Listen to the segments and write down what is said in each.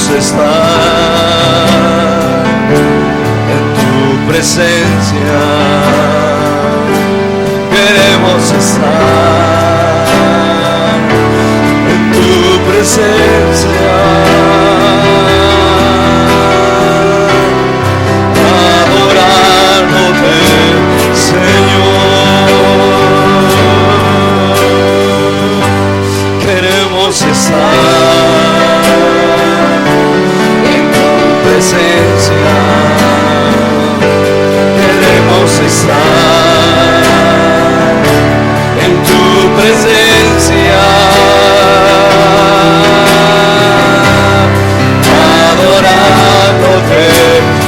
estar en tu presencia, queremos estar en tu presencia, adorándote, Señor, queremos estar en tu presencia, queremos estar en tu presencia, adorándote,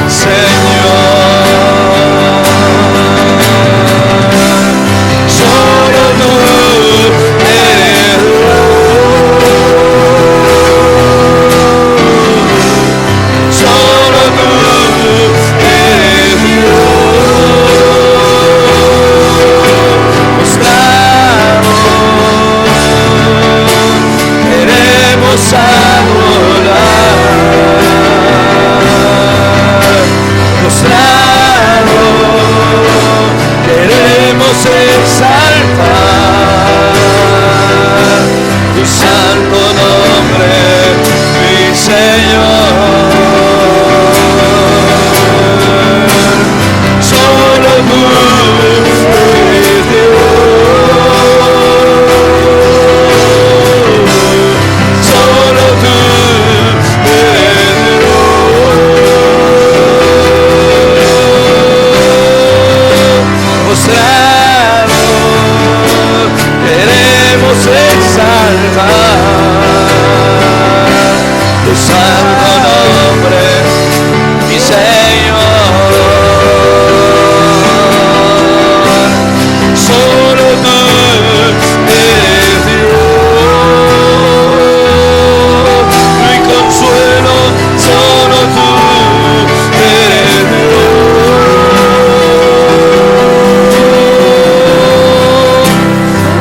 Señor. Solo tú eres Dios, solo tú eres Dios. Mostrado, queremos adorar. Mostrado, queremos exaltar tu santo nombre, mi Señor. Solo tú eres Dios, solo tú eres Dios. Mostrado, queremos exaltar tu santo nombre, mi Señor. Solo tú eres Dios, mi consuelo, solo tú eres Dios.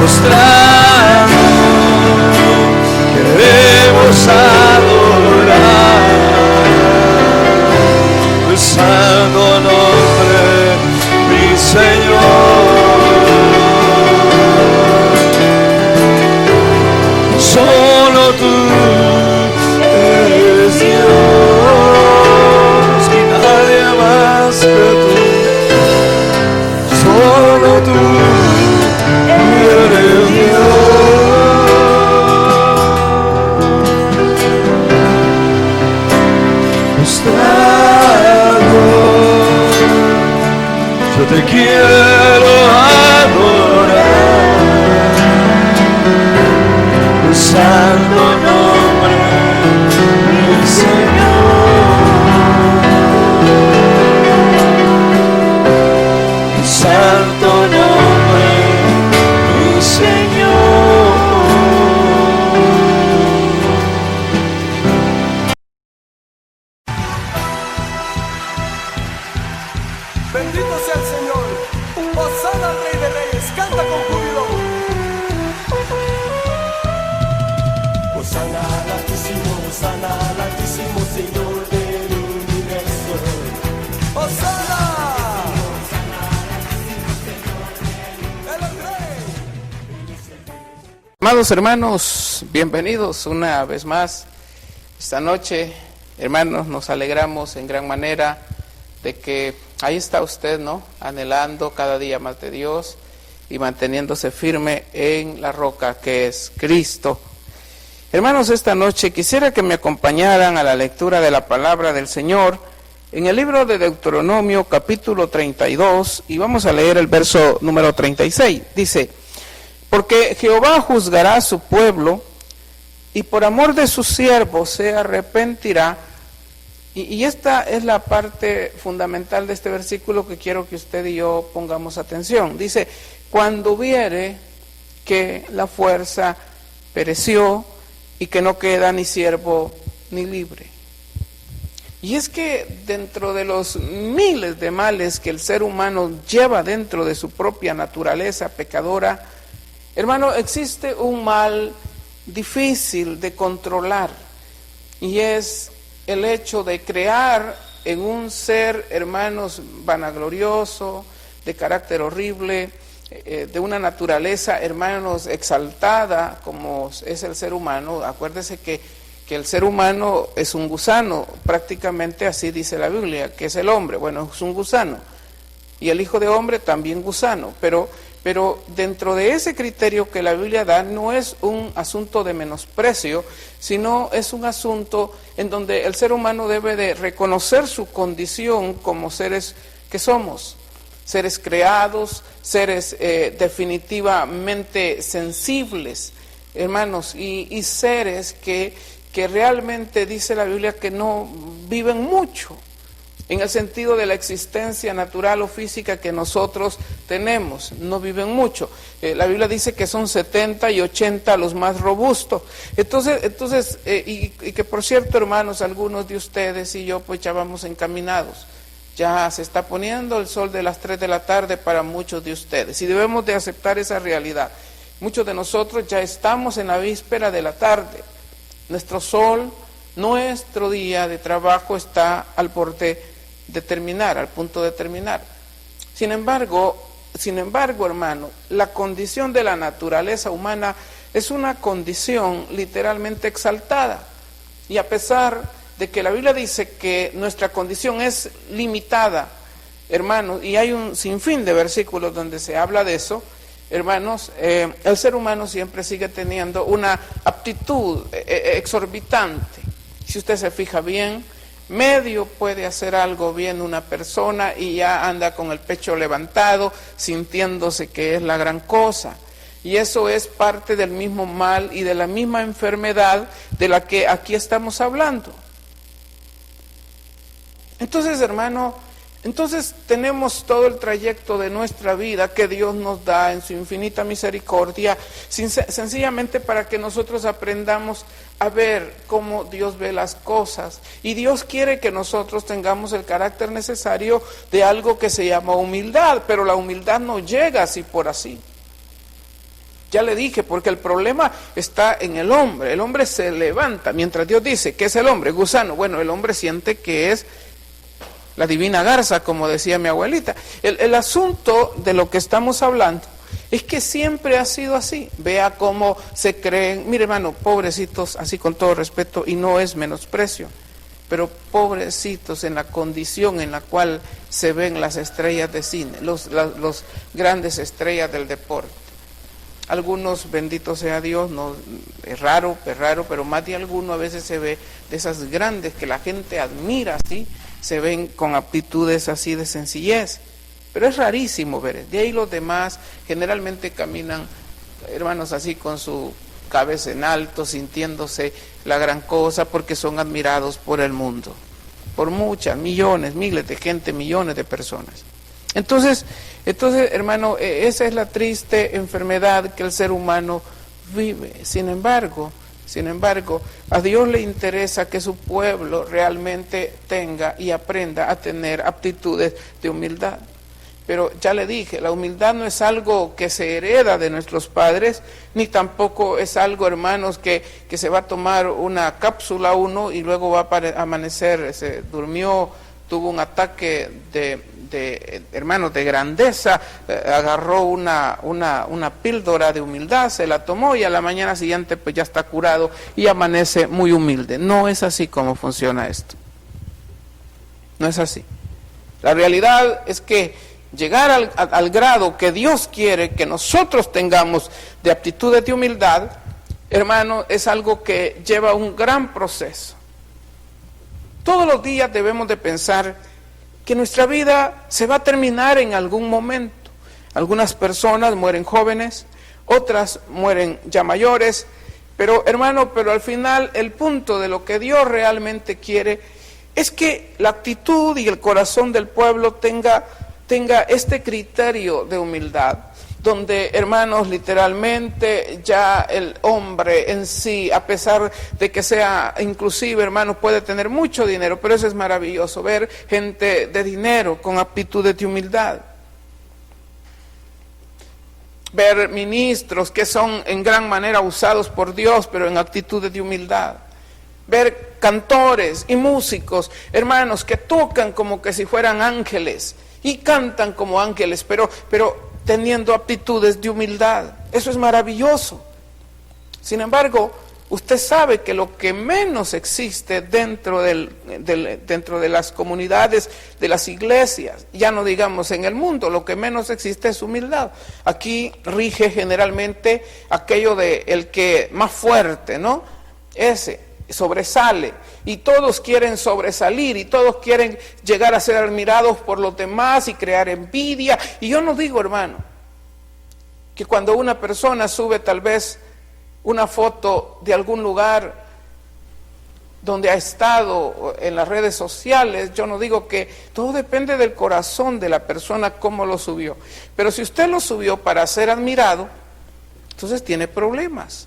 Mostrado, queremos adorar tu santo nombre, mi Señor. Solo tú eres Dios y nadie más que tú. Solo tú eres Dios. Mostrado, yo te quiero adorar tu santo nombre, mi Señor. Tu santo nombre, mi Señor. Bendito sea el Señor. Hosana al Rey de Reyes. Canta con júbilo. Hosana al Altísimo Señor del universo. Hosana. El Rey. Amados hermanos, bienvenidos una vez más esta noche. Hermanos, nos alegramos en gran manera de que ahí está usted, ¿no? Anhelando cada día más de Dios y manteniéndose firme en la roca que es Cristo. Hermanos, esta noche quisiera que me acompañaran a la lectura de la palabra del Señor en el libro de Deuteronomio capítulo 32 y vamos a leer el verso número 36. Dice: porque Jehová juzgará a su pueblo y por amor de sus siervos se arrepentirá. Y esta es la parte fundamental de este versículo que quiero que usted y yo pongamos atención. Dice: cuando viere que la fuerza pereció y que no queda ni siervo ni libre. Y es que dentro de los miles de males que el ser humano lleva dentro de su propia naturaleza pecadora, hermano, existe un mal difícil de controlar, y es el hecho de crear en un ser, hermanos, vanaglorioso, de carácter horrible, de una naturaleza, hermanos, exaltada, como es el ser humano. Acuérdese que el ser humano es un gusano, prácticamente así dice la Biblia, que es el hombre, bueno, es un gusano, y el Hijo de Hombre también gusano, pero dentro de ese criterio que la Biblia da, no es un asunto de menosprecio, sino es un asunto en donde el ser humano debe de reconocer su condición como seres que somos, seres creados, seres definitivamente sensibles, hermanos, y seres que realmente dice la Biblia que no viven mucho, en el sentido de la existencia natural o física que nosotros tenemos, no viven mucho. La Biblia dice que son 70 y 80 los más robustos. Entonces y que por cierto, hermanos, algunos de ustedes y yo pues ya vamos encaminados. Ya se está poniendo el sol de las 3 de la tarde para muchos de ustedes y debemos de aceptar esa realidad. Muchos de nosotros ya estamos en la víspera de la tarde. Nuestro sol, nuestro día de trabajo está al borde de terminar, al punto de terminar. Sin embargo, hermano, la condición de la naturaleza humana es una condición literalmente exaltada. Y a pesar de que la Biblia dice que nuestra condición es limitada, hermanos, y hay un sinfín de versículos donde se habla de eso, hermanos, el ser humano siempre sigue teniendo una aptitud exorbitante. Si usted se fija bien, medio puede hacer algo bien una persona y ya anda con el pecho levantado, sintiéndose que es la gran cosa. Y eso es parte del mismo mal y de la misma enfermedad de la que aquí estamos hablando. Entonces, hermano, tenemos todo el trayecto de nuestra vida que Dios nos da en su infinita misericordia, sencillamente para que nosotros aprendamos a ver cómo Dios ve las cosas. Y Dios quiere que nosotros tengamos el carácter necesario de algo que se llama humildad, pero la humildad no llega así por así. Ya le dije, porque el problema está en el hombre se levanta, mientras Dios dice, ¿qué es el hombre? Gusano. Bueno, el hombre siente que es la divina garza, como decía mi abuelita. El asunto de lo que estamos hablando es que siempre ha sido así. Vea cómo se creen, mire hermano, pobrecitos, así con todo respeto, y no es menosprecio, pero pobrecitos en la condición en la cual se ven las estrellas de cine, los grandes estrellas del deporte. Algunos, bendito sea Dios, no es raro, pero más de alguno a veces se ve de esas grandes que la gente admira así, se ven con aptitudes así de sencillez, pero es rarísimo ver. De ahí los demás generalmente caminan, hermanos, así con su cabeza en alto, sintiéndose la gran cosa, porque son admirados por el mundo, por muchas, millones, miles de gente, millones de personas. Entonces, hermano, esa es la triste enfermedad que el ser humano vive. Sin embargo, a Dios le interesa que su pueblo realmente tenga y aprenda a tener aptitudes de humildad. Pero ya le dije, la humildad no es algo que se hereda de nuestros padres, ni tampoco es algo, hermanos, que se va a tomar una cápsula uno y luego va a amanecer, se durmió, tuvo un ataque hermanos, de grandeza, agarró una píldora de humildad, se la tomó y a la mañana siguiente pues ya está curado y amanece muy humilde. No es así como funciona esto. No es así. La realidad es que llegar al grado que Dios quiere que nosotros tengamos de aptitudes de humildad, hermano, es algo que lleva un gran proceso. Todos los días debemos de pensar que nuestra vida se va a terminar en algún momento. Algunas personas mueren jóvenes, otras mueren ya mayores, pero hermano, al final el punto de lo que Dios realmente quiere es que la actitud y el corazón del pueblo tenga este criterio de humildad, donde, hermanos, literalmente ya el hombre en sí, a pesar de que sea, inclusive, hermanos, puede tener mucho dinero, pero eso es maravilloso, ver gente de dinero con aptitudes de humildad. Ver ministros que son en gran manera usados por Dios, pero en actitudes de humildad. ver cantores y músicos, hermanos, que tocan como que si fueran ángeles y cantan como ángeles, pero teniendo aptitudes de humildad. Eso es maravilloso. Sin embargo, usted sabe que lo que menos existe dentro de las comunidades, de las iglesias, ya no digamos en el mundo, lo que menos existe es humildad. Aquí rige generalmente aquello de el que más fuerte, ¿no? Ese sobresale, y todos quieren sobresalir, y todos quieren llegar a ser admirados por los demás y crear envidia. Y yo no digo, hermano, que cuando una persona sube tal vez una foto de algún lugar donde ha estado en las redes sociales, yo no digo que todo depende del corazón de la persona cómo lo subió, pero si usted lo subió para ser admirado, entonces tiene problemas,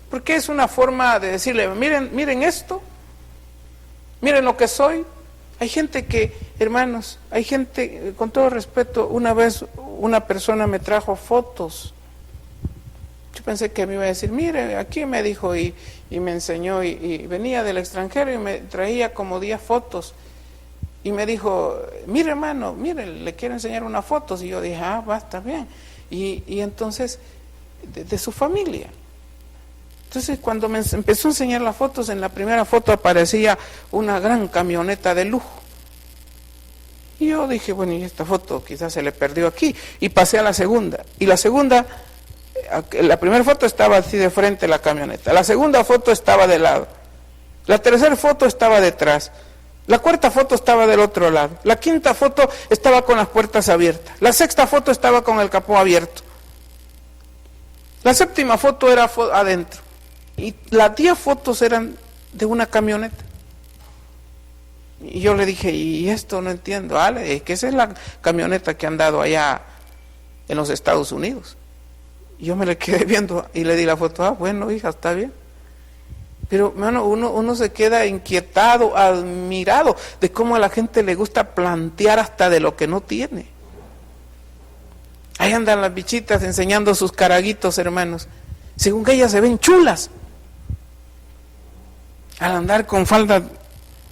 porque es una forma de decirle, miren esto, miren lo que soy. Hay gente que, hermanos, hay gente, con todo respeto, una vez una persona me trajo fotos. Yo pensé que me iba a decir, mire, aquí me dijo y me enseñó, y venía del extranjero y me traía como 10 fotos. Y me dijo, mire hermano, mire, le quiero enseñar unas fotos. Y yo dije, va, está bien. Y entonces, de su familia. Entonces cuando me empezó a enseñar las fotos, en la primera foto aparecía una gran camioneta de lujo. Y yo dije, bueno, y esta foto quizás se le perdió aquí. Y pasé a la segunda. Y la segunda, la primera foto estaba así de frente la camioneta. La segunda foto estaba de lado. La tercera foto estaba detrás. La cuarta foto estaba del otro lado. La quinta foto estaba con las puertas abiertas. La sexta foto estaba con el capó abierto. La séptima foto era adentro. Y las 10 fotos eran de una camioneta. Y yo le dije, y esto no entiendo, Ale, es que esa es la camioneta que han dado allá en los Estados Unidos. Y yo me le quedé viendo y le di la foto, bueno, hija, está bien. Pero, hermano, uno se queda inquietado, admirado de cómo a la gente le gusta plantear hasta de lo que no tiene. Ahí andan las bichitas enseñando sus caraguitos, hermanos. Según que ellas se ven chulas. Al andar con falda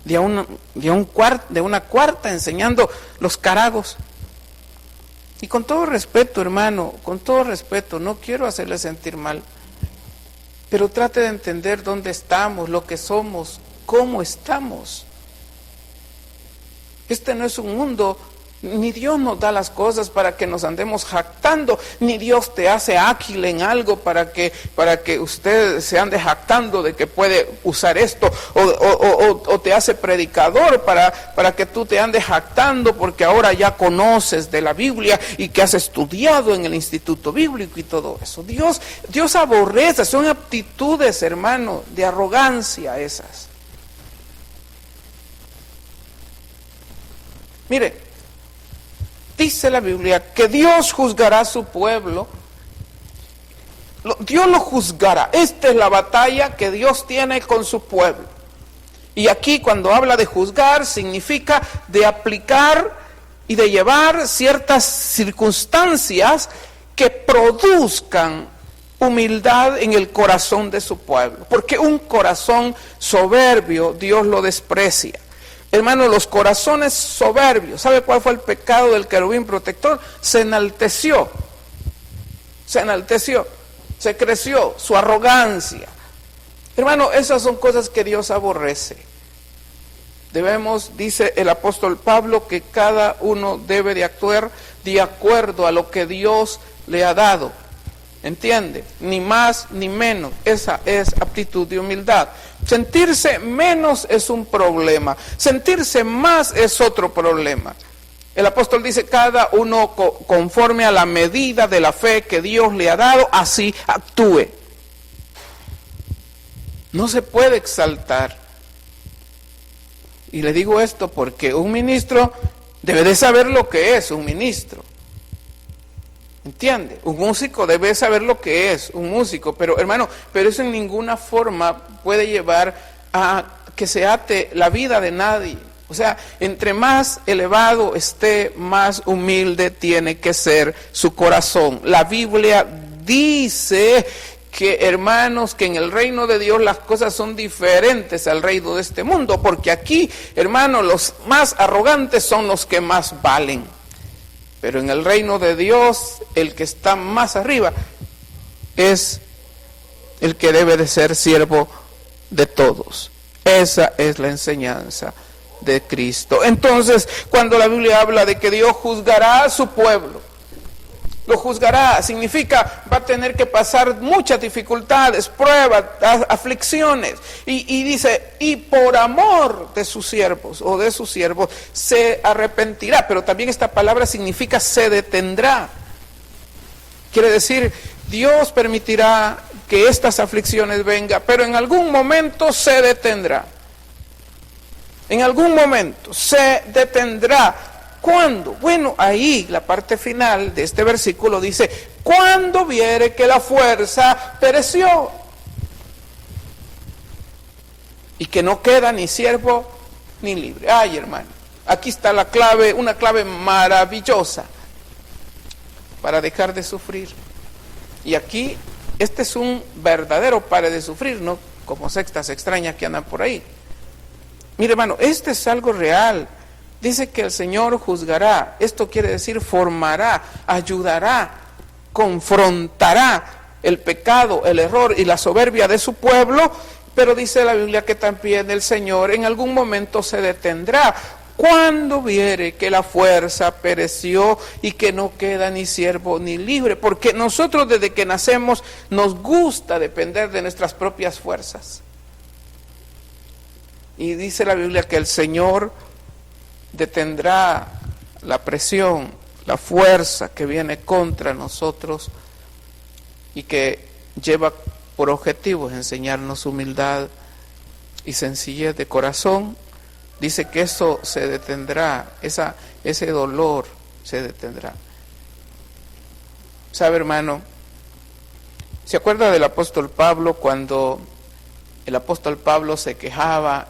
de una cuarta enseñando los caragos. Y con todo respeto, hermano, con todo respeto, no quiero hacerle sentir mal, pero trate de entender dónde estamos, lo que somos, cómo estamos. Este no es un mundo, ni Dios nos da las cosas para que nos andemos jactando, ni Dios te hace ágil en algo para que usted se ande jactando de que puede usar esto, o te hace predicador para que tú te andes jactando porque ahora ya conoces de la Biblia y que has estudiado en el instituto bíblico y todo eso. Dios aborrece, son aptitudes, hermano, de arrogancia esas. Mire, dice la Biblia que Dios juzgará a su pueblo. Dios lo juzgará. Esta es la batalla que Dios tiene con su pueblo. Y aquí cuando habla de juzgar, significa de aplicar y de llevar ciertas circunstancias que produzcan humildad en el corazón de su pueblo. Porque un corazón soberbio Dios lo desprecia. Hermano, los corazones soberbios, ¿sabe cuál fue el pecado del querubín protector? Se enalteció, se creció, su arrogancia. Hermano, esas son cosas que Dios aborrece. Debemos, dice el apóstol Pablo, que cada uno debe de actuar de acuerdo a lo que Dios le ha dado. ¿Entiende? Ni más ni menos. Esa es aptitud de humildad. Sentirse menos es un problema. Sentirse más es otro problema. El apóstol dice, cada uno conforme a la medida de la fe que Dios le ha dado, así actúe. No se puede exaltar. Y le digo esto porque un ministro debe de saber lo que es un ministro. ¿Entiende? Un músico debe saber lo que es un músico, pero hermano, pero eso en ninguna forma puede llevar a que se ate la vida de nadie. O sea, entre más elevado esté, más humilde tiene que ser su corazón. La Biblia dice que, hermanos, que en el reino de Dios las cosas son diferentes al reino de este mundo, porque aquí, hermanos, los más arrogantes son los que más valen. Pero en el reino de Dios, el que está más arriba es el que debe de ser siervo de todos. Esa es la enseñanza de Cristo. Entonces, cuando la Biblia habla de que Dios juzgará a su pueblo, lo juzgará, significa va a tener que pasar muchas dificultades, pruebas, aflicciones, y dice, y por amor de sus siervos o de sus siervos se arrepentirá. Pero también esta palabra significa se detendrá. Quiere decir, Dios permitirá que estas aflicciones vengan, pero en algún momento se detendrá. En algún momento se detendrá. ¿Cuándo? Bueno, ahí la parte final de este versículo dice, cuando viere que la fuerza pereció y que no queda ni siervo ni libre. Ay, hermano, aquí está la clave, una clave maravillosa para dejar de sufrir. Y aquí, este es un verdadero pare de sufrir, no como sectas extrañas que andan por ahí. Mire, hermano, este es algo real. Dice que el Señor juzgará. Esto quiere decir formará, ayudará, confrontará el pecado, el error y la soberbia de su pueblo. Pero dice la Biblia que también el Señor en algún momento se detendrá. Cuando viere que la fuerza pereció y que no queda ni siervo ni libre. Porque nosotros desde que nacemos nos gusta depender de nuestras propias fuerzas. Y dice la Biblia que el Señor detendrá la presión, la fuerza que viene contra nosotros y que lleva por objetivo enseñarnos humildad y sencillez de corazón. Dice que eso se detendrá, ese dolor se detendrá. ¿Sabe, hermano? ¿Se acuerda del apóstol Pablo cuando el apóstol Pablo se quejaba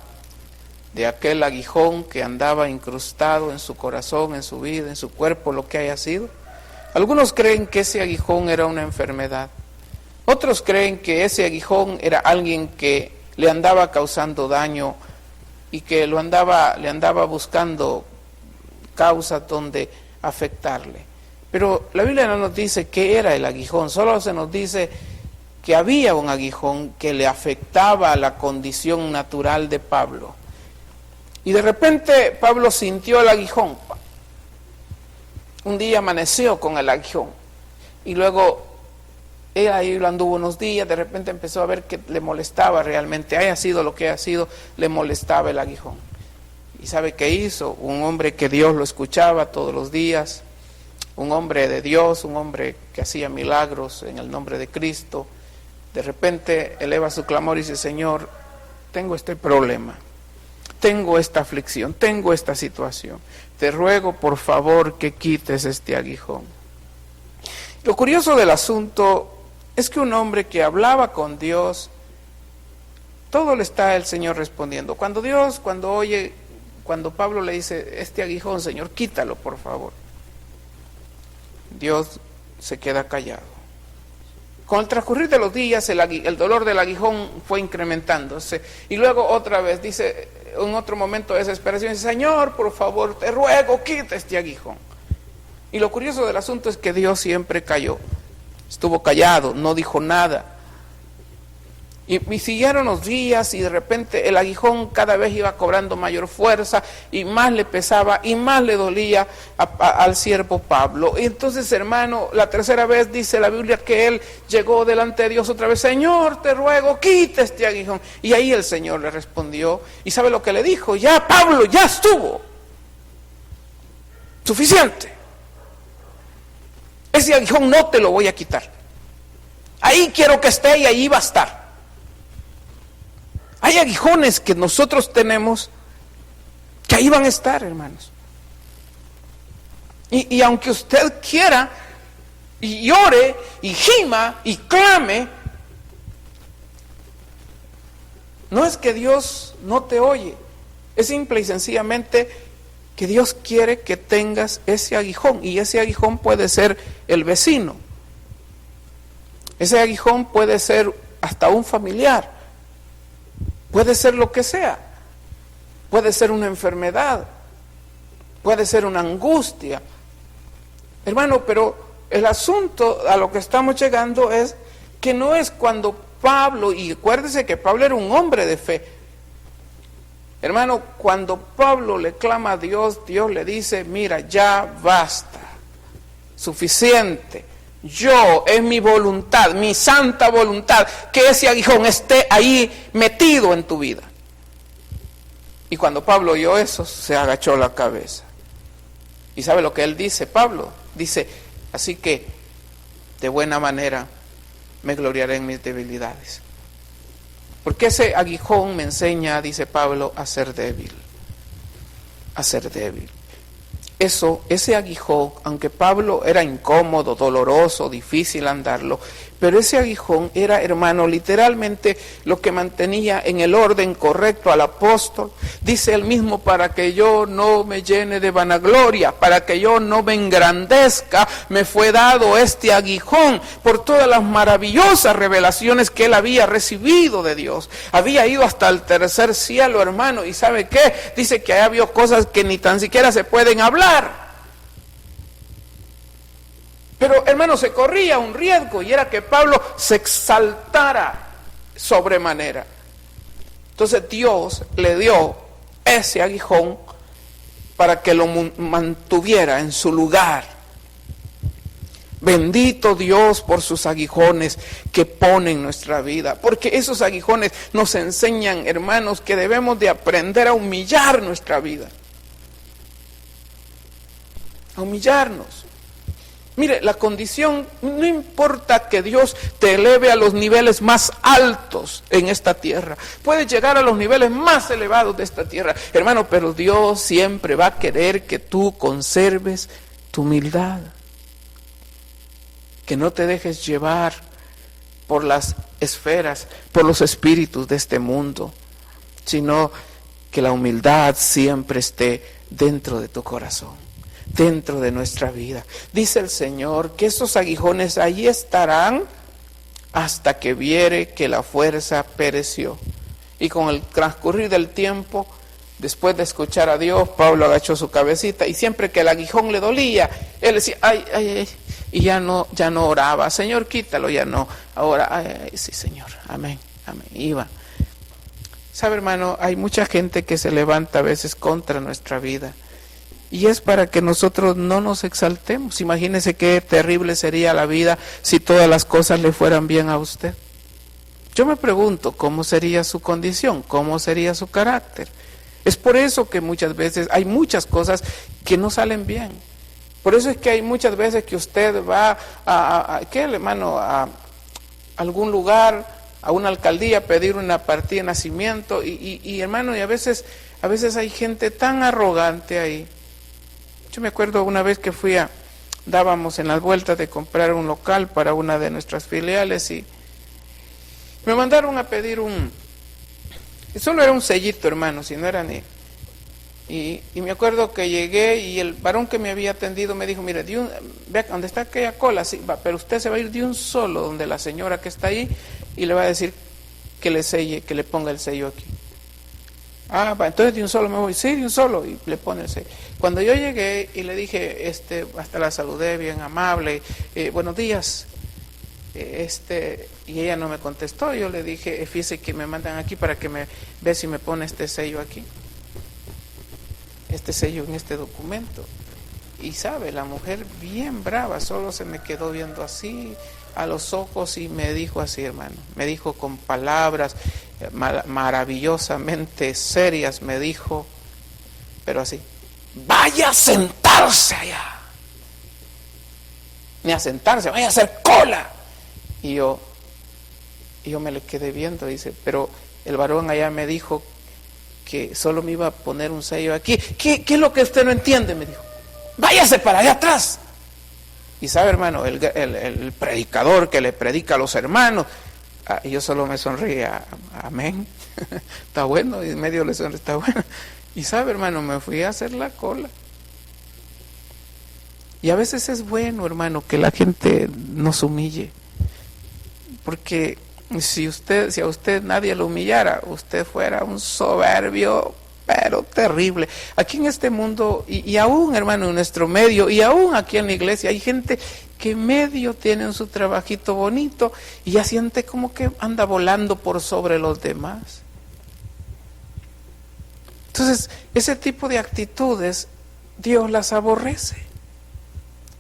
de aquel aguijón que andaba incrustado en su corazón, en su vida, en su cuerpo, lo que haya sido? Algunos creen que ese aguijón era una enfermedad. Otros creen que ese aguijón era alguien que le andaba causando daño y que le andaba buscando causas donde afectarle. Pero la Biblia no nos dice qué era el aguijón, solo se nos dice que había un aguijón que le afectaba a la condición natural de Pablo. Y de repente Pablo sintió el aguijón. Un día amaneció con el aguijón. Y luego él ahí lo anduvo unos días, de repente empezó a ver que le molestaba realmente. Haya sido lo que haya sido, le molestaba el aguijón. ¿Y sabe qué hizo? Un hombre que Dios lo escuchaba todos los días, un hombre de Dios, un hombre que hacía milagros en el nombre de Cristo. De repente eleva su clamor y dice, Señor, tengo este problema. Tengo esta aflicción, tengo esta situación. Te ruego, por favor, que quites este aguijón. Lo curioso del asunto es que un hombre que hablaba con Dios, todo le está el Señor respondiendo. Cuando Pablo le dice, este aguijón, Señor, quítalo, por favor. Dios se queda callado. Con el transcurrir de los días, el dolor del aguijón fue incrementándose. Y luego otra vez, dice, en otro momento de desesperación, dice, Señor, por favor, te ruego, quita este aguijón. Y lo curioso del asunto es que Dios siempre calló. Estuvo callado, no dijo nada. Y siguieron los días y de repente el aguijón cada vez iba cobrando mayor fuerza y más le pesaba y más le dolía al siervo Pablo. Y entonces, hermano, la tercera vez dice la Biblia que él llegó delante de Dios otra vez, Señor, te ruego, quita este aguijón. Y ahí el Señor le respondió, y ¿sabe lo que le dijo? Ya, Pablo, ya estuvo. Suficiente. Ese aguijón no te lo voy a quitar. Ahí quiero que esté y ahí va a estar. Hay aguijones que nosotros tenemos que ahí van a estar, hermanos. Y aunque usted quiera y llore y gima y clame, no es que Dios no te oye, es simple y sencillamente que Dios quiere que tengas ese aguijón, y ese aguijón puede ser el vecino. Ese aguijón puede ser hasta un familiar, puede ser lo que sea, puede ser una enfermedad, puede ser una angustia. Hermano, pero el asunto a lo que estamos llegando es que no es cuando Pablo, y acuérdese que Pablo era un hombre de fe. Hermano, cuando Pablo le clama a Dios, Dios le dice, mira, ya basta, suficiente. Es mi voluntad, mi santa voluntad, que ese aguijón esté ahí metido en tu vida. Y cuando Pablo oyó eso, se agachó la cabeza. ¿Y sabe lo que él dice, Pablo? Dice, así que de buena manera me gloriaré en mis debilidades. Porque ese aguijón me enseña, dice Pablo, a ser débil. A ser débil. Ese aguijón, aunque Pablo era incómodo, doloroso, difícil andarlo, pero ese aguijón era, hermano, literalmente lo que mantenía en el orden correcto al apóstol. Dice él mismo, para que yo no me llene de vanagloria, para que yo no me engrandezca, me fue dado este aguijón por todas las maravillosas revelaciones que él había recibido de Dios. Había ido hasta el tercer cielo, hermano, y ¿sabe qué? Dice que había cosas que ni tan siquiera se pueden hablar. Pero, hermano, se corría un riesgo, y era que Pablo se exaltara sobremanera. Entonces Dios le dio ese aguijón para que lo mantuviera en su lugar. Bendito Dios por sus aguijones que pone en nuestra vida, porque esos aguijones nos enseñan, hermanos, que debemos de aprender a humillar nuestra vida. A humillarnos. Mire, la condición, no importa que Dios te eleve a los niveles más altos en esta tierra, puedes llegar a los niveles más elevados de esta tierra, hermano, pero Dios siempre va a querer que tú conserves tu humildad, que no te dejes llevar por las esferas, por los espíritus de este mundo, sino que la humildad siempre esté dentro de tu corazón, dentro de nuestra vida. Dice el Señor que esos aguijones allí estarán hasta que viere que la fuerza pereció. Y con el transcurrir del tiempo, después de escuchar a Dios, Pablo agachó su cabecita, y siempre que el aguijón le dolía, él decía, ay, ay, ay, y ya no oraba, Señor, quítalo, ya no, ahora, ay, ay, sí, Señor, amén, amén, iba. Sabe, hermano, hay mucha gente que se levanta a veces contra nuestra vida, y es para que nosotros no nos exaltemos. Imagínese qué terrible sería la vida si todas las cosas le fueran bien a usted. Yo me pregunto, ¿cómo sería su condición? ¿Cómo sería su carácter? Es por eso que muchas veces hay muchas cosas que no salen bien. Por eso es que hay muchas veces que usted va a algún lugar, a una alcaldía, a pedir una partida de nacimiento, y hermano, y a veces hay gente tan arrogante ahí. Yo me acuerdo una vez que dábamos en las vueltas de comprar un local para una de nuestras filiales, y me mandaron a pedir solo era un sellito, hermano, si no era ni... Y me acuerdo que llegué, y el varón que me había atendido me dijo, mire, vea donde está aquella cola, sí, pero usted se va a ir de un solo donde la señora que está ahí, y le va a decir que le selle, que le ponga el sello aquí. Entonces de un solo me voy. Sí, de un solo, y le pone el sello. Cuando yo llegué y le dije, hasta la saludé bien amable, buenos días, y ella no me contestó. Yo le dije, fíjese que me mandan aquí para que me ve si me pone este sello aquí, este sello en este documento. Y sabe, la mujer bien brava, solo se me quedó viendo así a los ojos, y me dijo así, hermano, me dijo con palabras maravillosamente serias, me dijo, pero así, vaya a sentarse allá, ni a sentarse, vaya a hacer cola. Y yo me le quedé viendo, dice, pero el varón allá me dijo que solo me iba a poner un sello aquí. ¿Qué es lo que usted no entiende? Me dijo, váyase para allá atrás. Y sabe, hermano, el predicador que le predica a los hermanos, y yo solo me sonreía, amén, está bueno, y en medio le sonreía, está bueno. Y sabe, hermano, me fui a hacer la cola. Y a veces es bueno, hermano, que la gente nos humille. Porque si a usted nadie lo humillara, usted fuera un soberbio, pero terrible. Aquí en este mundo, y aún, hermano, en nuestro medio, y aún aquí en la iglesia, hay gente que medio tienen su trabajito bonito y ya siente como que anda volando por sobre los demás. Entonces, ese tipo de actitudes, Dios las aborrece.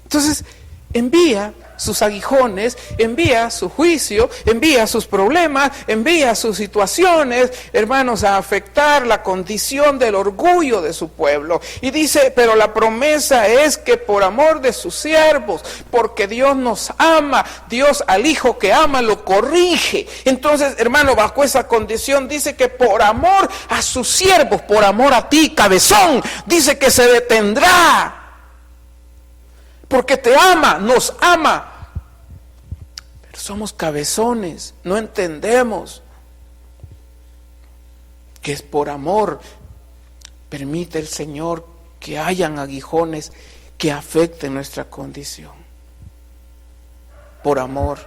Entonces, envía sus aguijones, envía su juicio, envía sus problemas, envía sus situaciones, hermanos, a afectar la condición del orgullo de su pueblo. Y dice, pero la promesa es que por amor de sus siervos, porque Dios nos ama, Dios al hijo que ama lo corrige. Entonces, hermano, bajo esa condición dice que por amor a sus siervos, por amor a ti, cabezón, dice que se detendrá. Porque te ama, nos ama. Pero somos cabezones, no entendemos que es por amor. Permite el Señor que hayan aguijones que afecten nuestra condición. Por amor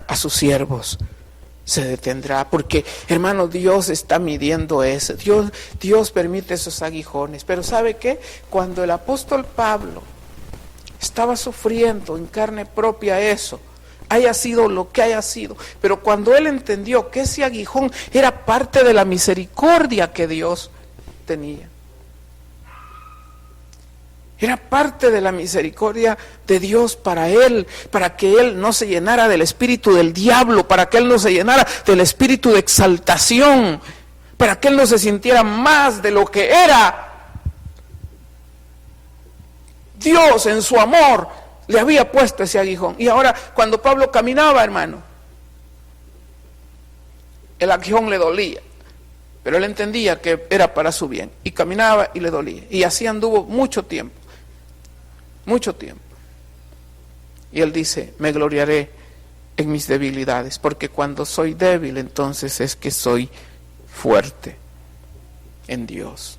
a sus siervos se detendrá, porque hermano, Dios está midiendo eso. Dios permite esos aguijones. Pero ¿sabe qué? Cuando el apóstol Pablo estaba sufriendo en carne propia eso, haya sido lo que haya sido, pero cuando él entendió que ese aguijón era parte de la misericordia que Dios tenía, era parte de la misericordia de Dios para él, para que él no se llenara del espíritu del diablo, para que él no se llenara del espíritu de exaltación, para que él no se sintiera más de lo que era. Dios en su amor le había puesto ese aguijón. Y ahora cuando Pablo caminaba, hermano, el aguijón le dolía, pero él entendía que era para su bien, y caminaba y le dolía, y así anduvo mucho tiempo. Y él dice, me gloriaré en mis debilidades, porque cuando soy débil, entonces es que soy fuerte en Dios.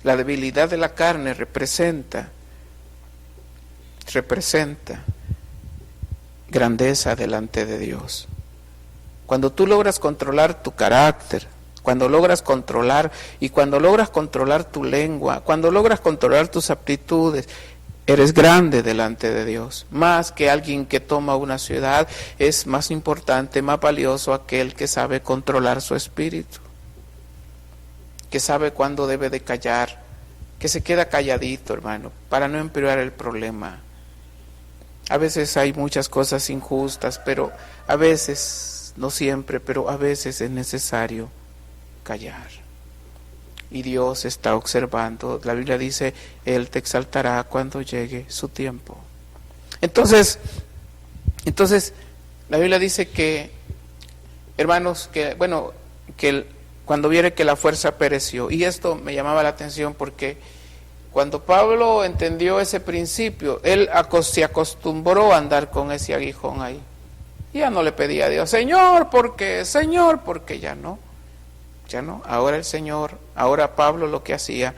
La debilidad de la carne representa grandeza delante de Dios. Cuando tú logras controlar tu carácter, cuando logras controlar tu lengua, cuando logras controlar tus aptitudes, eres grande delante de Dios. Más que alguien que toma una ciudad, es más importante, más valioso aquel que sabe controlar su espíritu, que sabe cuándo debe de callar, que se queda calladito, hermano, para no empeorar el problema. A veces hay muchas cosas injustas, pero a veces, no siempre, pero a veces es necesario callar. Y Dios está observando. La Biblia dice, Él te exaltará cuando llegue su tiempo. Entonces, la Biblia dice que, hermanos, cuando viere que la fuerza pereció. Y esto me llamaba la atención porque cuando Pablo entendió ese principio, él se acostumbró a andar con ese aguijón ahí. Y ya no le pedía a Dios, Señor, ¿por qué? Señor, ¿por qué? Ya no. Ahora Pablo lo que hacía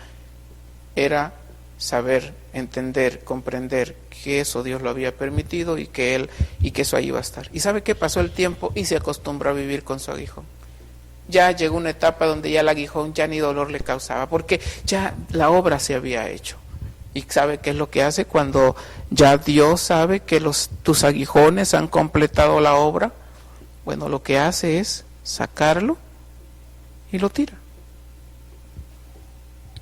era saber, entender, comprender que eso Dios lo había permitido y que eso ahí iba a estar. ¿Y sabe qué? Pasó el tiempo y se acostumbró a vivir con su aguijón. Ya llegó una etapa donde ya el aguijón ya ni dolor le causaba, porque ya la obra se había hecho. ¿Y sabe qué es lo que hace cuando ya Dios sabe que tus aguijones han completado la obra? Bueno, lo que hace es sacarlo y lo tira.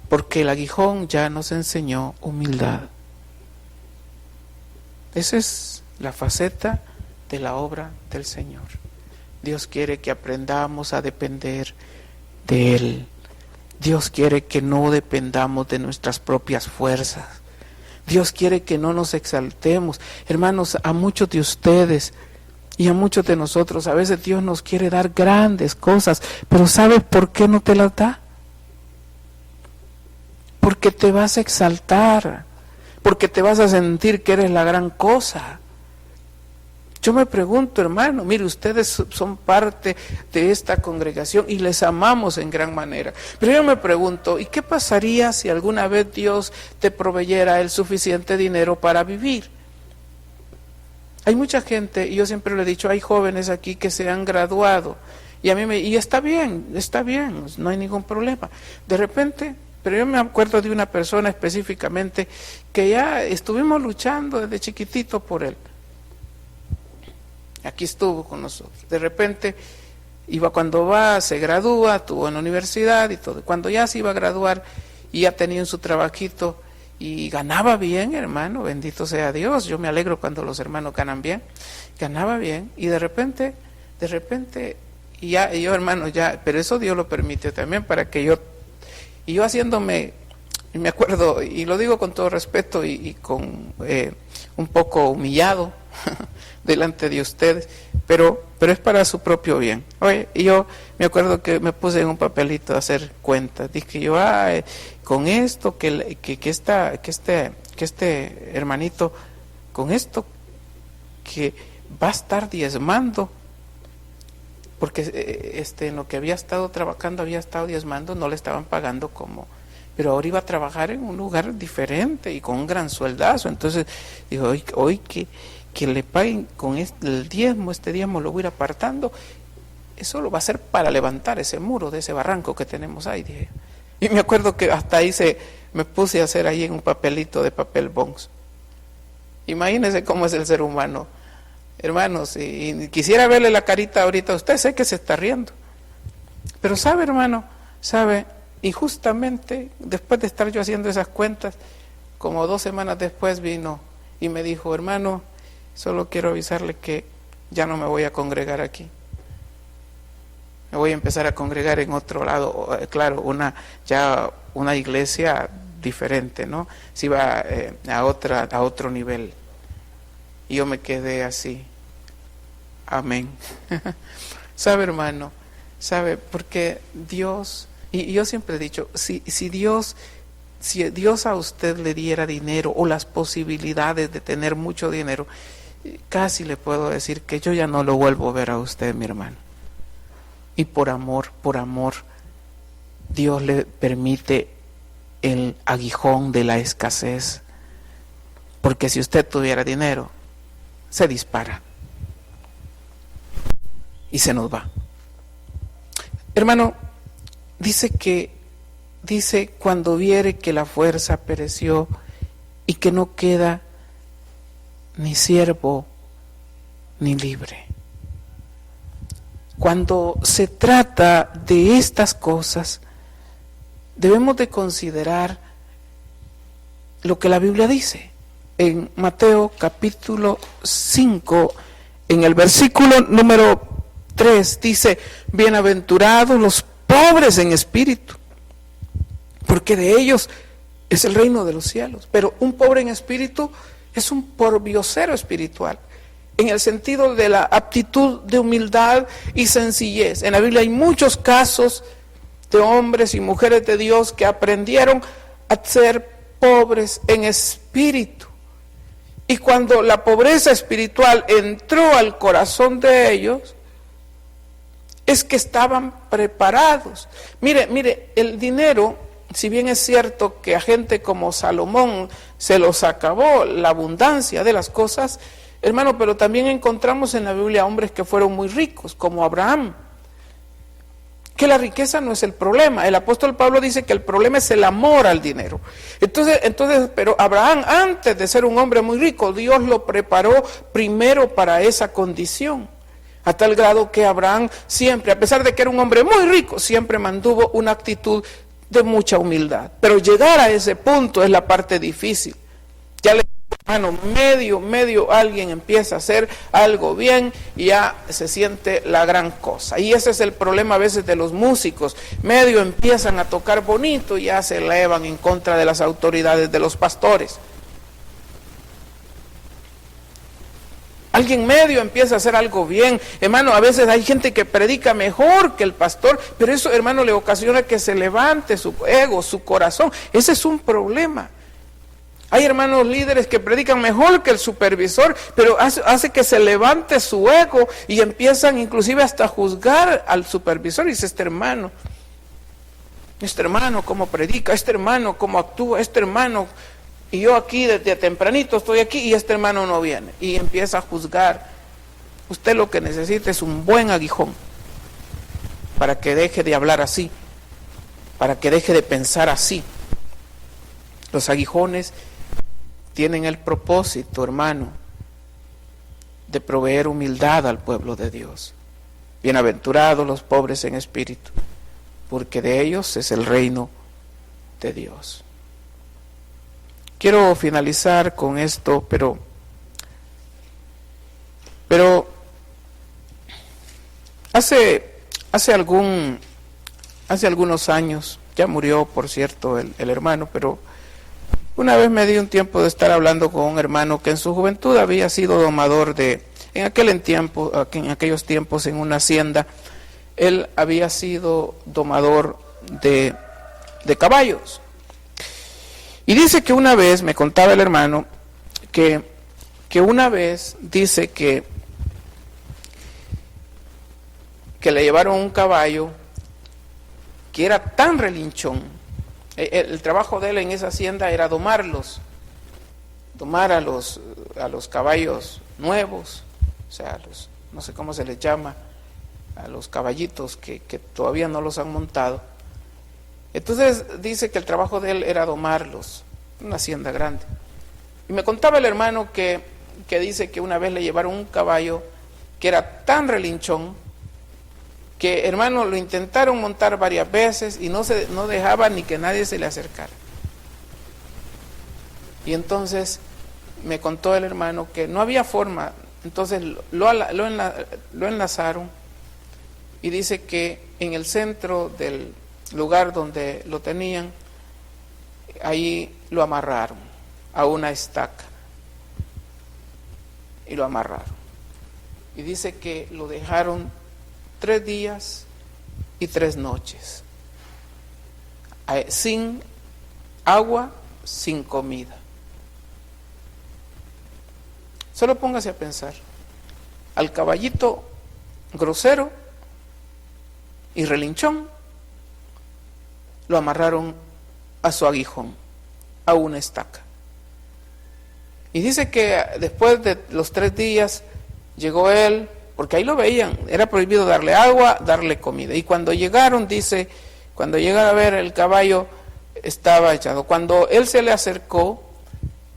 Porque el aguijón ya nos enseñó humildad. Esa es la faceta de la obra del Señor. Dios quiere que aprendamos a depender de Él. Dios quiere que no dependamos de nuestras propias fuerzas. Dios quiere que no nos exaltemos. Hermanos, a muchos de ustedes y a muchos de nosotros, a veces Dios nos quiere dar grandes cosas, pero ¿sabes por qué no te las da? Porque te vas a exaltar, porque te vas a sentir que eres la gran cosa. Yo me pregunto, hermano, mire, ustedes son parte de esta congregación y les amamos en gran manera. Pero yo me pregunto, ¿y qué pasaría si alguna vez Dios te proveyera el suficiente dinero para vivir? Hay mucha gente, y yo siempre lo he dicho, hay jóvenes aquí que se han graduado, y está bien, no hay ningún problema. De repente, pero yo me acuerdo de una persona específicamente que ya estuvimos luchando desde chiquitito por él. Aquí estuvo con nosotros. De repente, se gradúa, estuvo en la universidad y todo. Cuando ya se iba a graduar y ya tenía su trabajito y ganaba bien, hermano, bendito sea Dios. Yo me alegro cuando los hermanos ganan bien. Ganaba bien y de repente, y yo, hermano, pero eso Dios lo permitió también para que yo haciéndome, y me acuerdo, y lo digo con todo respeto y con un poco humillado delante de ustedes, pero es para su propio bien. Oye, y yo me acuerdo que me puse en un papelito a hacer cuentas. Dije yo, con esto, que este hermanito, con esto, que va a estar diezmando, porque en lo que había estado trabajando, había estado diezmando, no le estaban pagando pero ahora iba a trabajar en un lugar diferente y con un gran sueldazo. Entonces dijo, hoy que le paguen con el diezmo, este diezmo lo voy a ir apartando, eso lo va a hacer para levantar ese muro de ese barranco que tenemos ahí, dije. Y me acuerdo que hasta ahí me puse a hacer ahí en un papelito de papel bonds. Imagínense cómo es el ser humano. Hermanos, y quisiera verle la carita ahorita a usted, sé que se está riendo. Pero sabe, hermano, y justamente después de estar yo haciendo esas cuentas, como 2 semanas después vino y me dijo, hermano, solo quiero avisarle que ya no me voy a congregar aquí. Me voy a empezar a congregar en otro lado, claro, una iglesia diferente, ¿no? Se iba a otro nivel. Y yo me quedé así. Amén. ¿Sabe, hermano? ¿Sabe? Porque Dios, y yo siempre he dicho, si Dios a usted le diera dinero o las posibilidades de tener mucho dinero, casi le puedo decir que yo ya no lo vuelvo a ver a usted, mi hermano. Y por amor, Dios le permite el aguijón de la escasez. Porque si usted tuviera dinero, se dispara y se nos va. Hermano, dice cuando viere que la fuerza pereció y que no queda ni siervo ni libre. Cuando se trata de estas cosas, debemos de considerar lo que la Biblia dice. En Mateo capítulo 5, en el versículo número 3, dice, bienaventurados los pobres en espíritu, porque de ellos es el reino de los cielos. Pero un pobre en espíritu es un pordiosero espiritual, en el sentido de la aptitud de humildad y sencillez. En la Biblia hay muchos casos de hombres y mujeres de Dios que aprendieron a ser pobres en espíritu. Y cuando la pobreza espiritual entró al corazón de ellos, es que estaban preparados. Mire, el dinero, si bien es cierto que a gente como Salomón se los acabó la abundancia de las cosas, hermano, pero también encontramos en la Biblia hombres que fueron muy ricos, como Abraham. Que la riqueza no es el problema. El apóstol Pablo dice que el problema es el amor al dinero. Entonces, pero Abraham, antes de ser un hombre muy rico, Dios lo preparó primero para esa condición. A tal grado que Abraham siempre, a pesar de que era un hombre muy rico, siempre mantuvo una actitud de mucha humildad. Pero llegar a ese punto es la parte difícil. Ya le hermano, medio alguien empieza a hacer algo bien y ya se siente la gran cosa. Y ese es el problema a veces de los músicos. Medio empiezan a tocar bonito y ya se elevan en contra de las autoridades de los pastores. Alguien medio empieza a hacer algo bien. Hermano, a veces hay gente que predica mejor que el pastor, pero eso, hermano, le ocasiona que se levante su ego, su corazón. Ese es un problema. Hay hermanos líderes que predican mejor que el supervisor, pero hace que se levante su ego y empiezan inclusive hasta a juzgar al supervisor. Y dice, este hermano cómo predica, este hermano cómo actúa, este hermano Y yo aquí desde tempranito estoy aquí y este hermano no viene. Y empieza a juzgar. Usted lo que necesita es un buen aguijón para que deje de hablar así, para que deje de pensar así. Los aguijones tienen el propósito, hermano, de proveer humildad al pueblo de Dios. Bienaventurados los pobres en espíritu, porque de ellos es el reino de Dios. Quiero finalizar con esto, pero hace algunos años, ya murió por cierto el hermano, pero una vez me di un tiempo de estar hablando con un hermano que en su juventud había sido domador en aquellos tiempos en una hacienda. Él había sido domador de caballos. Y dice que una vez, me contaba el hermano, que una vez dice que le llevaron un caballo que era tan relinchón. El trabajo de él en esa hacienda era domar a los caballos nuevos, o sea, no sé cómo se les llama, a los caballitos que todavía no los han montado. Entonces dice que el trabajo de él era domarlos, una hacienda grande. Y me contaba el hermano que dice que una vez le llevaron un caballo que era tan relinchón que, hermano, lo intentaron montar varias veces y no dejaba ni que nadie se le acercara. Y entonces me contó el hermano que no había forma, entonces lo enlazaron y dice que en el centro del lugar donde lo tenían, ahí lo amarraron a una estaca y lo amarraron. Y dice que lo dejaron 3 días y 3 noches, sin agua, sin comida. Solo póngase a pensar, al caballito grosero y relinchón lo amarraron a su aguijón, a una estaca. Y dice que después de los 3 días llegó él, porque ahí lo veían, era prohibido darle agua, darle comida. Y cuando llegaron, dice, cuando llegaron a ver, el caballo estaba echado. Cuando él se le acercó,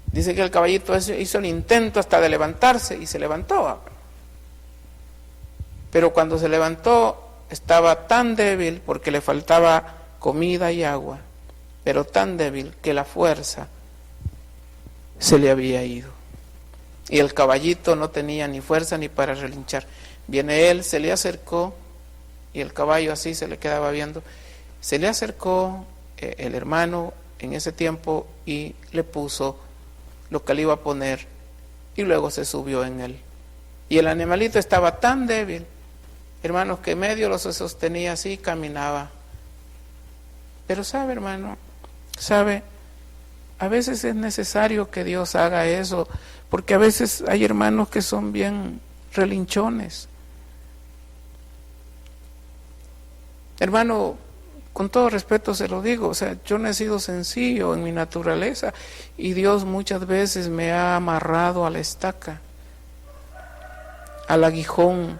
dice que el caballito hizo el intento hasta de levantarse y se levantó. Pero cuando se levantó estaba tan débil porque le faltaba comida y agua, pero tan débil que la fuerza se le había ido. Y el caballito no tenía ni fuerza ni para relinchar. Viene él, se le acercó, y el caballo así se le quedaba viendo. Se le acercó el hermano en ese tiempo y le puso lo que le iba a poner, y luego se subió en él. Y el animalito estaba tan débil, hermanos, que medio lo sostenía así y caminaba. Pero sabe, hermano, a veces es necesario que Dios haga eso, porque a veces hay hermanos que son bien relinchones. Hermano, con todo respeto se lo digo, o sea, yo no he sido sencillo en mi naturaleza y Dios muchas veces me ha amarrado a la estaca, al aguijón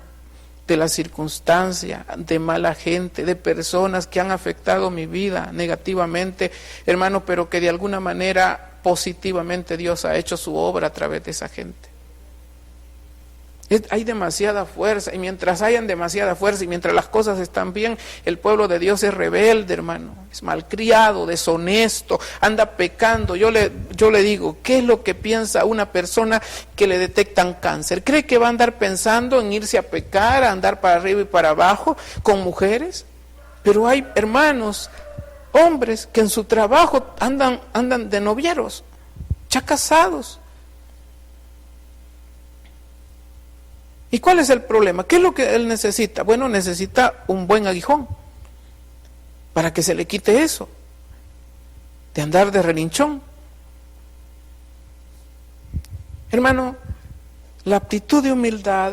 de la circunstancia, de mala gente, de personas que han afectado mi vida negativamente, hermano, pero que de alguna manera positivamente Dios ha hecho su obra a través de esa gente. Hay demasiada fuerza, y mientras hayan demasiada fuerza y mientras las cosas están bien, el pueblo de Dios es rebelde, hermano, es malcriado, deshonesto, anda pecando. Yo le digo, ¿qué es lo que piensa una persona que le detectan cáncer? ¿Cree que va a andar pensando en irse a pecar, a andar para arriba y para abajo con mujeres? Pero hay hermanos, hombres, que en su trabajo andan de novieros, ya casados. ¿Y cuál es el problema? ¿Qué es lo que él necesita? Bueno, necesita un buen aguijón para que se le quite eso, de andar de relinchón. Hermano, la actitud de humildad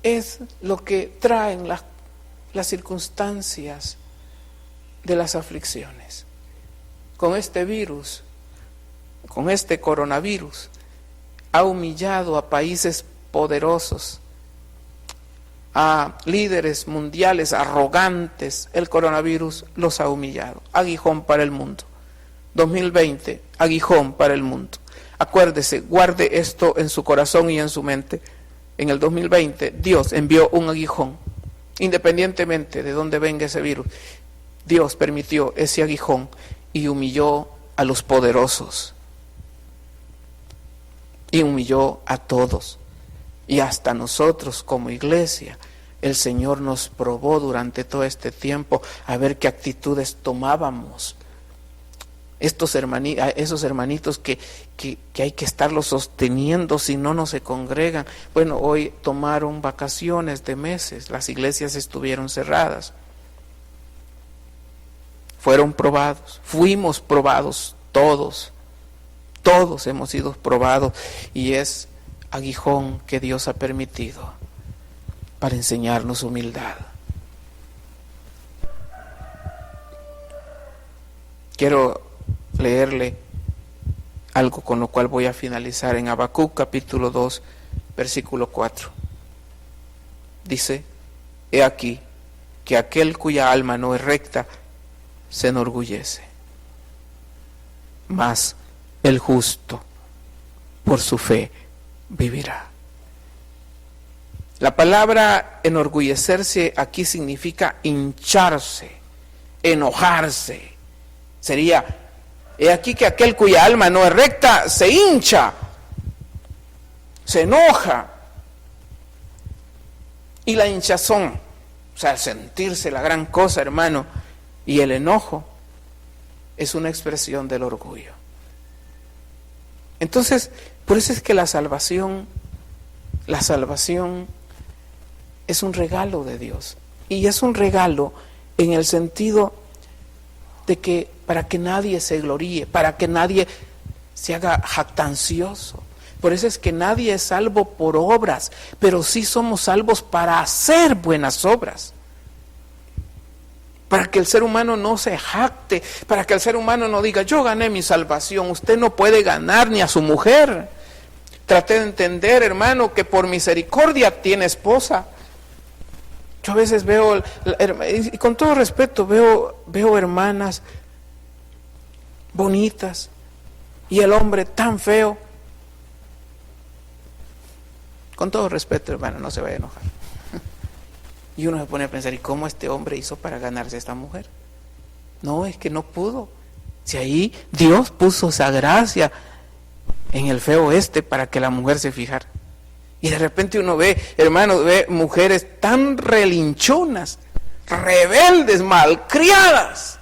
es lo que traen las circunstancias de las aflicciones. Con este virus con este coronavirus ha humillado a países poderosos, a líderes mundiales arrogantes. El coronavirus los ha humillado. Aguijón para el mundo. 2020, aguijón para el mundo. Acuérdese, guarde esto en su corazón y en su mente. En el 2020 Dios envió un aguijón, independientemente de dónde venga ese virus. Dios permitió ese aguijón y humilló a los poderosos. Y humilló a todos. Y hasta nosotros como iglesia, el Señor nos probó durante todo este tiempo a ver qué actitudes tomábamos. Esos hermanitos que hay que estarlos sosteniendo, si no se congregan. Bueno, hoy tomaron vacaciones de meses, las iglesias estuvieron cerradas. Fueron probados, fuimos probados todos hemos sido probados, y es aguijón que Dios ha permitido para enseñarnos humildad. Quiero leerle algo con lo cual voy a finalizar en Habacuc capítulo 2, versículo 4. Dice: he aquí que aquel cuya alma no es recta se enorgullece, mas el justo por su fe vivirá. La palabra enorgullecerse aquí significa hincharse, enojarse. Sería: he aquí que aquel cuya alma no es recta se hincha, se enoja. Y la hinchazón, o sea, sentirse la gran cosa, hermano, y el enojo es una expresión del orgullo. Entonces, por eso es que la salvación es un regalo de Dios. Y es un regalo en el sentido de que para que nadie se gloríe, para que nadie se haga jactancioso. Por eso es que nadie es salvo por obras, pero sí somos salvos para hacer buenas obras. Para que el ser humano no se jacte, para que el ser humano no diga: yo gané mi salvación. Usted no puede ganar ni a su mujer. Trate de entender, hermano, que por misericordia tiene esposa. Yo a veces veo, y con todo respeto, veo hermanas bonitas y el hombre tan feo. Con todo respeto, hermano, no se vaya a enojar. Y uno se pone a pensar: ¿y cómo este hombre hizo para ganarse a esta mujer? No, es que no pudo. Si ahí Dios puso esa gracia en el feo para que la mujer se fijara. Y de repente uno ve, hermano, ve mujeres tan relinchonas, rebeldes, malcriadas.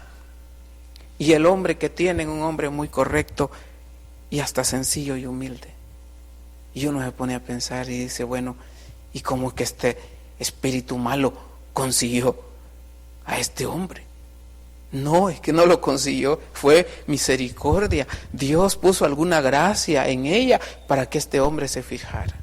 Y el hombre que tienen, un hombre muy correcto y hasta sencillo y humilde. Y uno se pone a pensar y dice: bueno, ¿y cómo es que este espíritu malo consiguió a este hombre? No, es que no lo consiguió, fue misericordia. Dios puso alguna gracia en ella para que este hombre se fijara.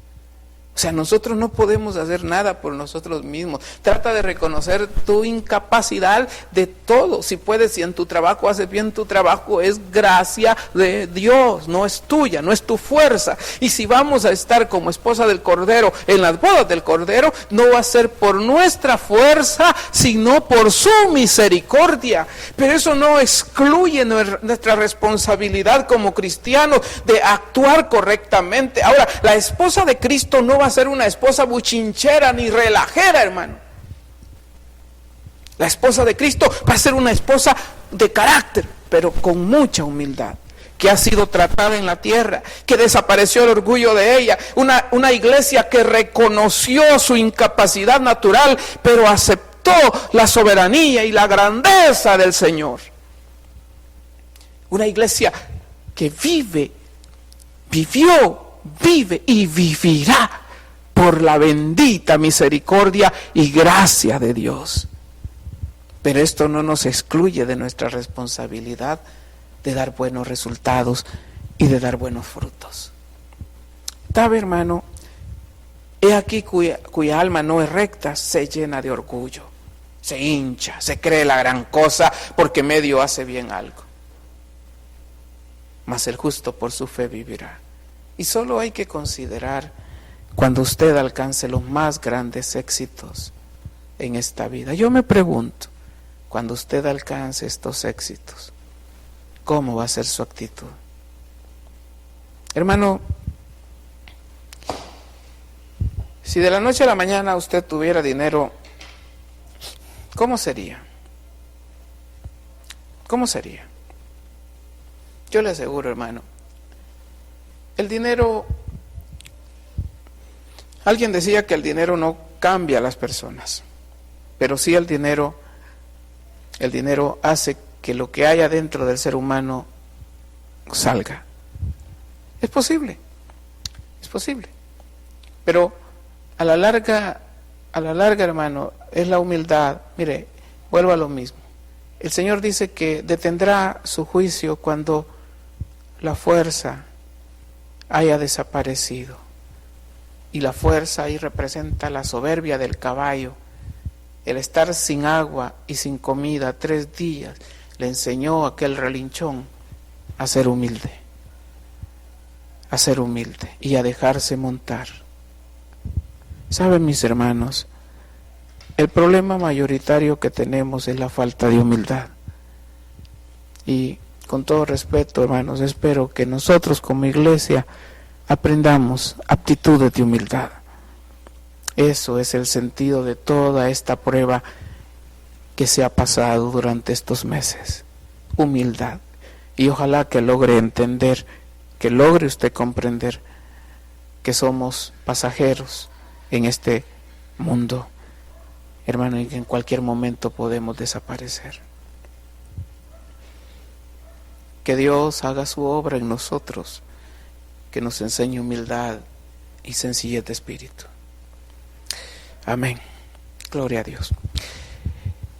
O sea, nosotros no podemos hacer nada por nosotros mismos. Trata de reconocer tu incapacidad de todo. Si puedes, si en tu trabajo haces bien tu trabajo, es gracia de Dios, no es tuya, no es tu fuerza. Y si vamos a estar como esposa del Cordero en las bodas del Cordero, no va a ser por nuestra fuerza, sino por su misericordia. Pero eso no excluye nuestra responsabilidad como cristianos de actuar correctamente. Ahora, la esposa de Cristo no va a ser una esposa buchinchera ni relajera, hermano. La esposa de Cristo va a ser una esposa de carácter, pero con mucha humildad, que ha sido tratada en la tierra, que desapareció el orgullo de ella, una iglesia que reconoció su incapacidad natural, pero aceptó la soberanía y la grandeza del Señor. Una iglesia que vive y vivirá por la bendita misericordia y gracia de Dios. Pero esto no nos excluye de nuestra responsabilidad de dar buenos resultados y de dar buenos frutos. ¿Sabe, hermano? He aquí cuya alma no es recta se llena de orgullo, se hincha, se cree la gran cosa porque medio hace bien algo. mas el justo por su fe vivirá. Y solo hay que considerar cuando usted alcance los más grandes éxitos en esta vida. Yo me pregunto, cuando usted alcance estos éxitos, ¿cómo va a ser su actitud? Hermano, si de la noche a la mañana usted tuviera dinero, ¿cómo sería? ¿Cómo sería? Yo le aseguro, hermano, el dinero, alguien decía que el dinero no cambia a las personas, pero sí el dinero hace que lo que haya dentro del ser humano salga. Es posible, pero a la larga, hermano, es la humildad. Mire, vuelvo a lo mismo. El Señor dice que detendrá su juicio cuando la fuerza haya desaparecido. Y la fuerza ahí representa la soberbia del caballo. El estar sin agua y sin comida 3 días le enseñó a aquel relinchón a ser humilde. A ser humilde y a dejarse montar. ¿Saben, mis hermanos? El problema mayoritario que tenemos es la falta de humildad. Y con todo respeto, hermanos, espero que nosotros como iglesia aprendamos aptitudes de humildad. Eso es el sentido de toda esta prueba que se ha pasado durante estos meses. Humildad. Y ojalá que logre entender, que logre usted comprender que somos pasajeros en este mundo, hermano, y que en cualquier momento podemos desaparecer. Que Dios haga su obra en nosotros, que nos enseñe humildad y sencillez de espíritu. Amén. Gloria a Dios.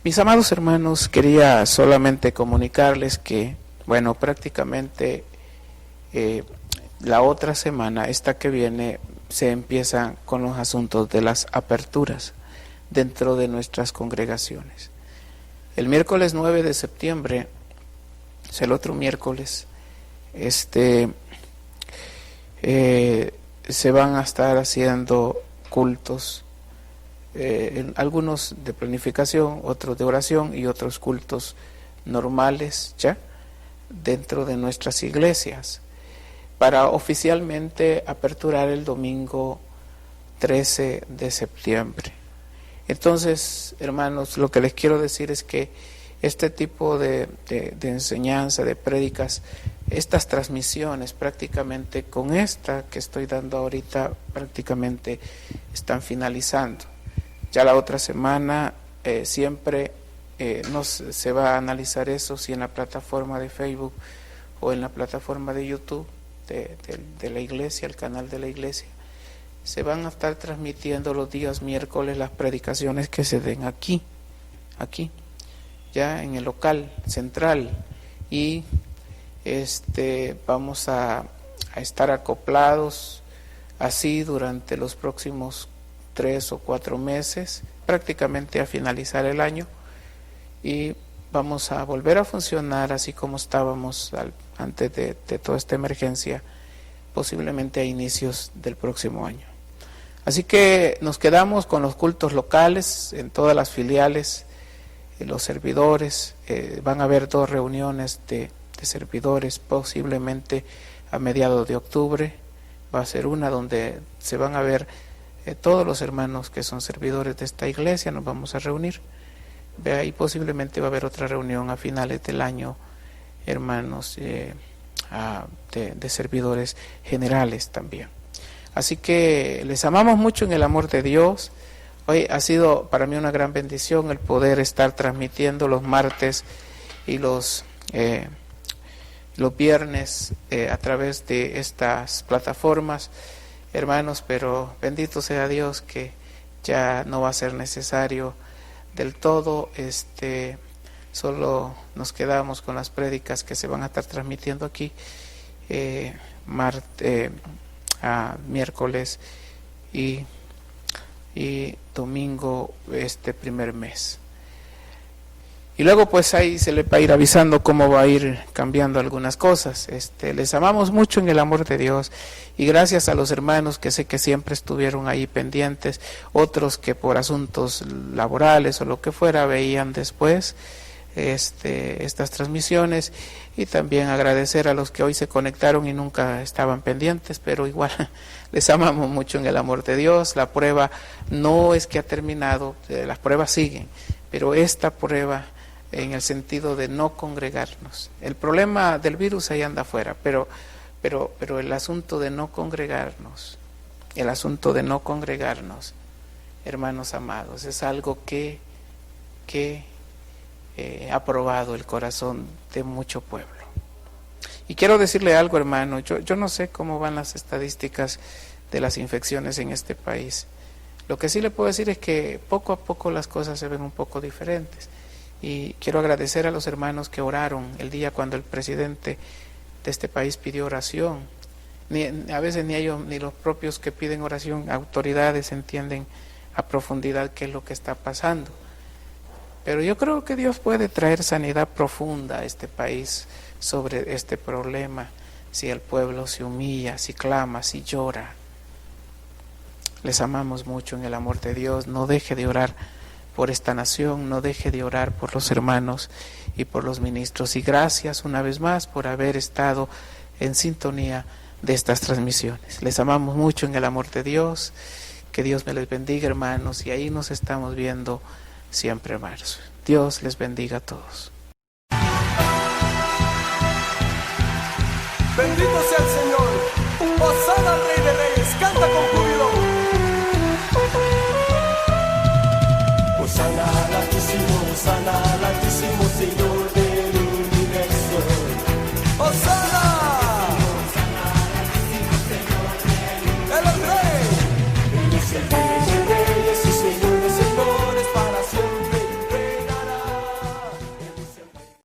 Mis amados hermanos, quería solamente comunicarles que, bueno, prácticamente la otra semana, esta que viene, se empieza con los asuntos de las aperturas dentro de nuestras congregaciones. El miércoles 9 de septiembre, es el otro miércoles, se van a estar haciendo cultos, algunos de planificación, otros de oración y otros cultos normales ya dentro de nuestras iglesias, para oficialmente aperturar el domingo 13 de septiembre. Entonces, hermanos, lo que les quiero decir es que este tipo de enseñanza, de prédicas, estas transmisiones prácticamente con esta que estoy dando ahorita prácticamente están finalizando. Ya la otra semana siempre se va a analizar eso, si en la plataforma de Facebook o en la plataforma de YouTube de la iglesia, el canal de la iglesia, se van a estar transmitiendo los días miércoles las predicaciones que se den aquí, ya en el local central, y vamos a estar acoplados así durante los próximos 3 o 4 meses, prácticamente a finalizar el año, y vamos a volver a funcionar así como estábamos antes de toda esta emergencia, posiblemente a inicios del próximo año. Así que nos quedamos con los cultos locales en todas las filiales, los servidores, van a haber 2 reuniones de servidores, posiblemente a mediados de octubre, va a ser una donde se van a ver todos los hermanos que son servidores de esta iglesia, nos vamos a reunir. Y posiblemente va a haber otra reunión a finales del año, hermanos, de servidores generales también. Así que les amamos mucho en el amor de Dios. Hoy ha sido para mí una gran bendición el poder estar transmitiendo los martes y los viernes a través de estas plataformas, hermanos, pero bendito sea Dios que ya no va a ser necesario del todo, solo nos quedamos con las prédicas que se van a estar transmitiendo aquí a miércoles y domingo este primer mes. Y luego pues ahí se le va a ir avisando cómo va a ir cambiando algunas cosas. Les amamos mucho en el amor de Dios y gracias a los hermanos que sé que siempre estuvieron ahí pendientes, otros que por asuntos laborales o lo que fuera veían después estas transmisiones, y también agradecer a los que hoy se conectaron y nunca estaban pendientes, pero igual les amamos mucho en el amor de Dios. La prueba no es que ha terminado, las pruebas siguen, pero esta prueba en el sentido de no congregarnos. El problema del virus ahí anda afuera, pero el asunto de no congregarnos, hermanos amados, es algo que ha probado el corazón de mucho pueblo. Y quiero decirle algo, hermano, yo no sé cómo van las estadísticas de las infecciones en este país. Lo que sí le puedo decir es que poco a poco las cosas se ven un poco diferentes. Y quiero agradecer a los hermanos que oraron el día cuando el presidente de este país pidió oración. A veces ni ellos, ni los propios que piden oración, autoridades, entienden a profundidad qué es lo que está pasando. Pero yo creo que Dios puede traer sanidad profunda a este país sobre este problema, si el pueblo se humilla, si clama, si llora. Les amamos mucho en el amor de Dios. No deje de orar por esta nación, no deje de orar por los hermanos y por los ministros. Y gracias una vez más por haber estado en sintonía de estas transmisiones. Les amamos mucho en el amor de Dios. Que Dios me les bendiga, hermanos, y ahí nos estamos viendo siempre, hermanos. Dios les bendiga a todos. Bendito sea el Señor. Hosana al Rey de Reyes. Canta con júbilo.